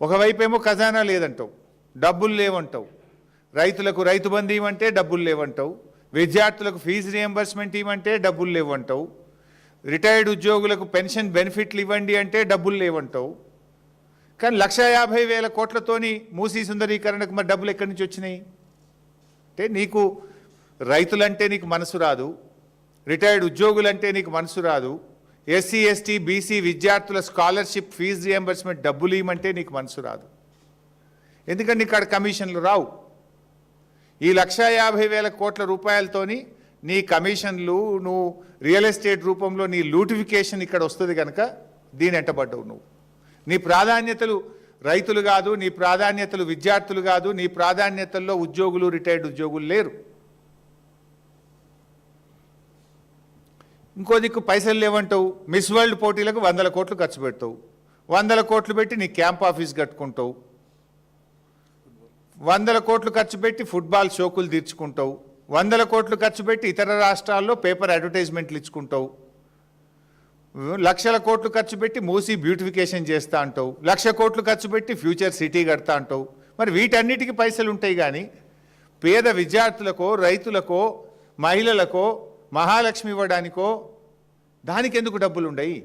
ఒకవైపేమో ఖజానా లేదంటావు, డబ్బులు లేవంటావు, రైతులకు రైతు బంధు ఇవ్వమంటే డబ్బులు లేవంటావు, విద్యార్థులకు ఫీజు రియంబర్స్మెంట్ ఇవ్వమంటే డబ్బులు లేవంటావు, రిటైర్డ్ ఉద్యోగులకు పెన్షన్ బెనిఫిట్లు ఇవ్వండి అంటే డబ్బులు లేవంటావు. కానీ 1,50,000 కోట్లతోని మూసీ సుందరీకరణకు మరి డబ్బులు ఎక్కడి నుంచి వచ్చినాయి? అంటే నీకు రైతులంటే నీకు మనసు రాదు, రిటైర్డ్ ఉద్యోగులంటే నీకు మనసు రాదు, ఎస్సీ ఎస్టీ బీసీ విద్యార్థుల స్కాలర్షిప్ ఫీజు రియంబర్స్మెంట్ డబ్బులు ఇవ్వమంటే నీకు మనసు రాదు. ఎందుకంటే నీకు అక్కడ కమిషన్లు రావు. ఈ 1,50,000 కోట్ల రూపాయలతోని నీ కమిషన్లు, నువ్వు రియల్ ఎస్టేట్ రూపంలో నీ లూటిఫికేషన్ ఇక్కడ వస్తుంది కనుక దీని ఎంటబడ్డవు. నువ్వు నీ ప్రాధాన్యతలు రైతులు కాదు, నీ ప్రాధాన్యతలు విద్యార్థులు కాదు, నీ ప్రాధాన్యతల్లో ఉద్యోగులు రిటైర్డ్ ఉద్యోగులు లేరు. ఇంకో దిక్కు పైసలు లేవంటావు, మిస్ వరల్డ్ పోటీలకు 100 కోట్లు ఖర్చు పెడతావు, 100 కోట్లు పెట్టి నీ క్యాంప్ ఆఫీస్ కట్టుకుంటావు, 100 కోట్లు ఖర్చు పెట్టి ఫుట్బాల్ షోకులు తీర్చుకుంటావు, 100 కోట్లు ఖర్చు పెట్టి ఇతర రాష్ట్రాల్లో పేపర్ అడ్వర్టైజ్మెంట్లు ఇచ్చుకుంటావు, 1,00,000 కోట్లు ఖర్చు పెట్టి మూసీ బ్యూటిఫికేషన్ చేస్తా అంటావు, 1,00,000 కోట్లు ఖర్చు పెట్టి ఫ్యూచర్ సిటీ కడతా అంటావు. మరి వీటన్నిటికీ పైసలు ఉంటాయి కానీ పేద విద్యార్థులకో, రైతులకో, మహిళలకో, మహాలక్ష్మి ఇవ్వడానికో దానికి ఎందుకు డబ్బులు ఉండయి?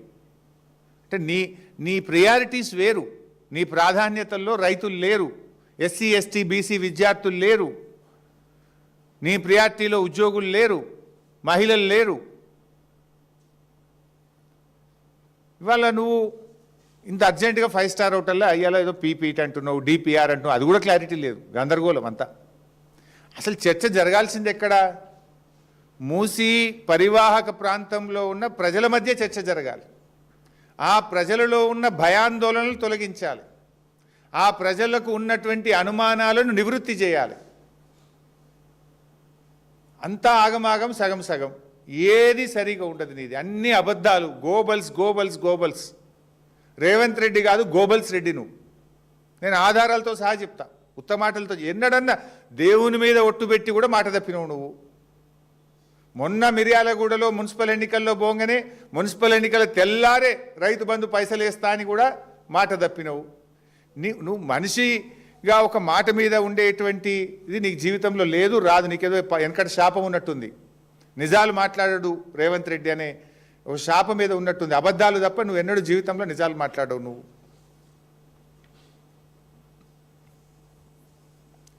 అంటే నీ ప్రియారిటీస్ వేరు. నీ ప్రాధాన్యతల్లో రైతులు లేరు, ఎస్సీ ఎస్టీ బీసీ విద్యార్థులు లేరు, నీ ప్రియారిటీలో ఉద్యోగులు లేరు, మహిళలు లేరు. ఇవాళ నువ్వు ఇంత అర్జెంటుగా 5 స్టార్ హోటల్లో అయ్యాలో ఏదో పీపీటీ అంటున్నావు, డిపిఆర్ అంటున్నావు, అది కూడా క్లారిటీ లేదు, గందరగోళం అంతా. అసలు చర్చ జరగాల్సింది ఎక్కడ? మూసీ పరివాహక ప్రాంతంలో ఉన్న ప్రజల మధ్య చర్చ జరగాలి. ఆ ప్రజలలో ఉన్న భయాందోళనలు తొలగించాలి, ఆ ప్రజలకు ఉన్నటువంటి అనుమానాలను నివృత్తి చేయాలి. అంతా ఆగమాగం, సగం సగం, ఏది సరిగా ఉండదు. నీది అన్ని అబద్ధాలు, Goebbels Goebbels Goebbels. Revanth Reddy కాదు, గోబల్స్ రెడ్డి నువ్వు. నేను ఆధారాలతో సహా చెప్తా, ఉత్తమాటలతో. ఎన్నడన్నా దేవుని మీద ఒట్టు పెట్టి కూడా మాట తప్పినవు నువ్వు. మొన్న మిర్యాలగూడలో మున్సిపల్ ఎన్నికల్లో పోగానే మున్సిపల్ ఎన్నికల తెల్లారే రైతు బంధు పైసలు వేస్తా అని కూడా మాట తప్పినవు. నువ్వు మనిషిగా ఒక మాట మీద ఉండేటువంటి ఇది నీకు జీవితంలో లేదు, రాదు. నీకేదో వెనకట శాపం ఉన్నట్టుంది. నిజాలు మాట్లాడడు రేవంత్ రెడ్డి అనే ఒక శాపం మీద ఉన్నట్టుంది. అబద్ధాలు తప్ప నువ్వు ఎన్నడూ జీవితంలో నిజాలు మాట్లాడవు. నువ్వు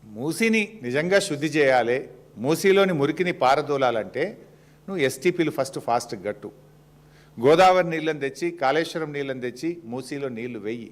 మూసీని నిజంగా శుద్ధి చేయాలి, మూసీలోని మురికిని పారదోలాలంటే నువ్వు ఎస్టీపీలు ఫస్ట్ ఫాస్ట్ గట్టు, గోదావరి నీళ్ళని తెచ్చి, కాళేశ్వరం నీళ్ళని తెచ్చి మూసీలో నీళ్లు వెయ్యి.